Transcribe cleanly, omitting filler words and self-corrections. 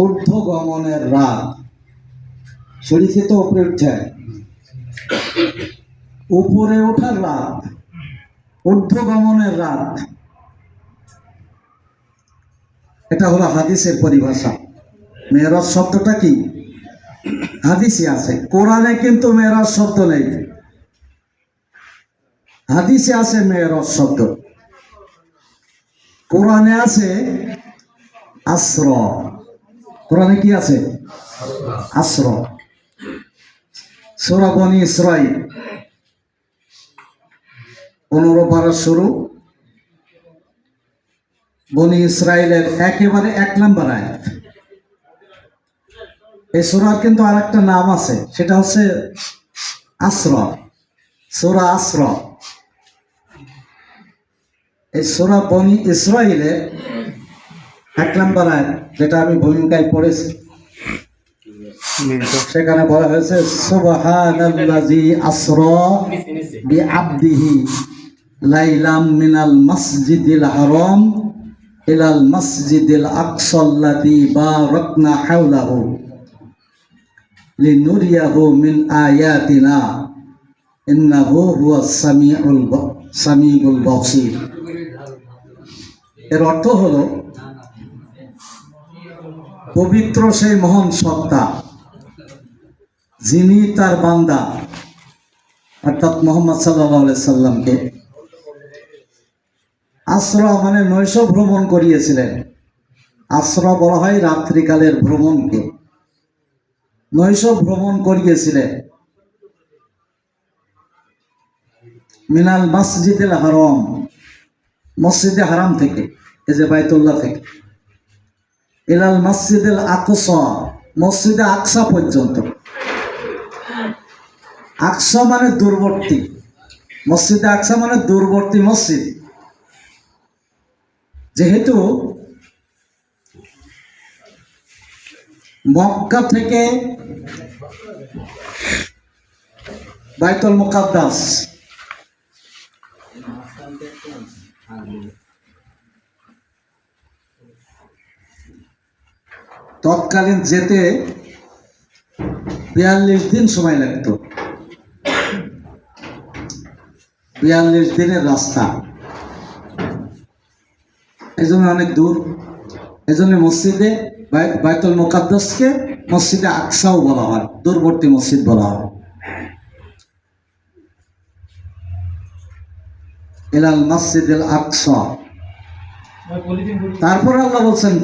ঊর্ধ্বগমনের রাত। শরীরে তো উপরে উঠে, উপরে ওঠার রাত, ঊর্ধ্বগমনের রাত, এটা হলো হাদিসের পরিভাষা। মেরাজ শব্দটা কি? হাদিসে আছে, কোরআনে কিন্তু মেরাজ শব্দ নেই, হাদিসে আছে মেরাজ শব্দ। কোরআনে আছে আসর। কোরআনে কি আছে? আসর। সূরা বনী ইসরাঈল 15 পারা শুরু। বনী ইসরাঈলের একেবারে 1 নম্বর আয়াত। এই সূরার কিন্তু আরেকটা নাম আছে, সেটা হচ্ছে আসর, সূরা আসর। এই সূরা বনী ইসরাঈলের 1 নম্বর আয়াত, যেটা আমি ভূমিকায় পড়েছি, সেখানে বলা হয়েছে সুবহানাল্লাযী আসরা বিআবদিহি লাইলাম মিনাল মাসজিদিল হারাম ইলাল মাসজিদিল আকসাল্লাযী বারাকনা হাওলাহু লিনুরিয়াহু মিন আয়াতিনা ইন্নাহু হুয়াস সামিউল বাসীর। এর অর্থ হলো, পবিত্র সেই মহান সত্তা যিনি তার বান্দা অর্থাৎ মুহাম্মদ সাল্লাল্লাহু আলাইহি সাল্লামকে আসরা মানে নৈশ ভ্রমণ করিয়েছিলেন। আসরা বলা হয় রাত্রিকালের ভ্রমণকে, নৈশ ভ্রমণ করিয়েছিলেন। মিনাল মসজিদুল হারাম, মসজিদে হারাম থেকে, এই যে বাইতুল্লাহ থেকে, ইলাল মসজিদুল আকসা, মসজিদে আকসা পর্যন্ত। আকসা মানে দূরবর্তী, মসজিদে আকসা মানে দূরবর্তী মসজিদ। যেহেতু মক্কা থেকে বাইতুল মুকাদ্দাস তৎকালীন যেতে 42 দিন সময় লাগত। 42 দিনের রাস্তা, এই জন্য অনেক দূর। এই জন্য মসজিদে বাইতুল মুকাদ্দাসকে মসজিদে আকসাও বলা হয়, দূরবর্তী মসজিদ বলা হয়। ইলাল মসজিদুল আকসা। তারপর আল্লাহ বলছেন